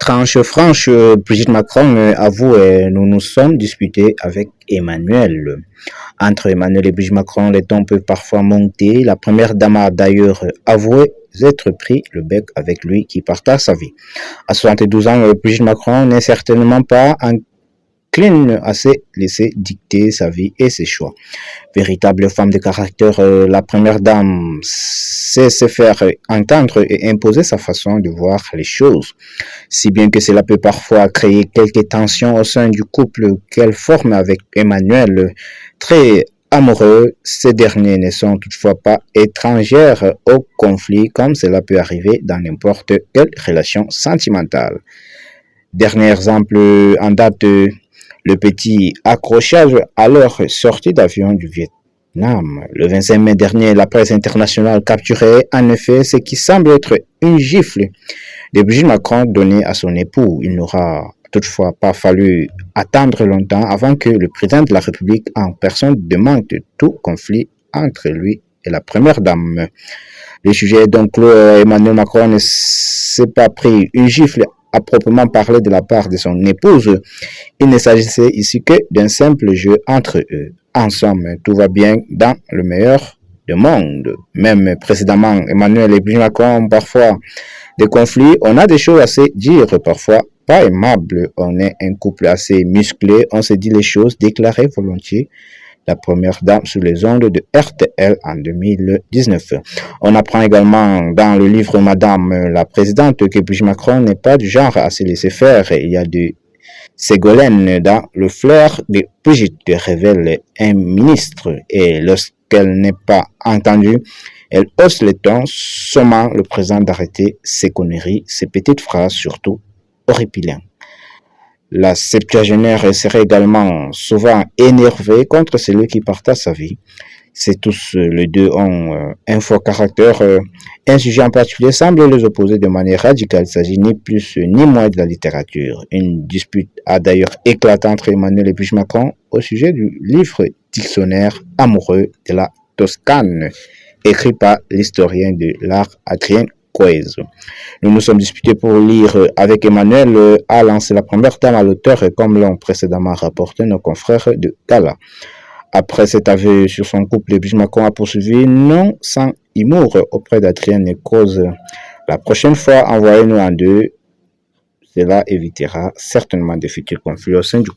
tranche franche, Brigitte Macron avoue nous nous sommes disputés avec Emmanuel. Entre Emmanuel et Brigitte Macron, les tons peuvent parfois monter. La première dame a d'ailleurs avoué être pris le bec avec lui qui partage sa vie. À 72 ans, Brigitte Macron n'est certainement pas incline à se laisser dicter sa vie et ses choix. Véritable femme de caractère, la première dame sait se faire entendre et imposer sa façon de voir les choses, si bien que cela peut parfois créer quelques tensions au sein du couple qu'elle forme avec Emmanuel. Très amoureux, ces derniers ne sont toutefois pas étrangères au conflit comme cela peut arriver dans n'importe quelle relation sentimentale. Dernier exemple en date, le petit accrochage à leur sortie d'avion du Vietnam. Le 25 mai dernier, la presse internationale capturait en effet ce qui semble être une gifle de Brigitte Macron donnée à son époux. Il n'aura toutefois pas fallu attendre longtemps avant que le président de la République en personne demande tout conflit entre lui et la première dame. Le sujet est donc clos. Emmanuel Macron ne s'est pas pris une gifle à proprement parler de la part de son épouse. Il ne s'agissait ici que d'un simple jeu entre eux. En somme, tout va bien dans le meilleur du monde. Même précédemment, Emmanuel et Brigitte Macron ont parfois des conflits. On a des choses à se dire, parfois pas aimables. On est un couple assez musclé. On se dit les choses déclarées volontiers. La première dame sous les ondes de RTL en 2019. On apprend également dans le livre Madame la Présidente que Brigitte Macron n'est pas du genre à se laisser faire. Il y a du Ségolène dans le flair de Brigitte, révèle un ministre, et lorsqu'elle n'est pas entendue, elle hausse les tons, sommant le président d'arrêter ses conneries, ses petites phrases surtout horripilantes. La septuagénaire serait également souvent énervée contre celui qui partage sa vie. C'est tous les deux ont un fort caractère. Un sujet en particulier semble les opposer de manière radicale. Il s'agit ni plus ni moins de la littérature. Une dispute a d'ailleurs éclaté entre Emmanuel et Brigitte Macron au sujet du livre Dictionnaire amoureux de la Toscane, écrit par l'historien de l'art Adrien Quaise. Nous nous sommes disputés pour lire avec Emmanuel, a lancé la première dame à l'auteur, comme l'ont précédemment rapporté nos confrères de Gala. Après cet aveu sur son couple, Brigitte Macron a poursuivi non sans humour auprès d'Adrien Quaise. La prochaine fois, envoyez-nous en deux. Cela évitera certainement de futurs conflits au sein du couple.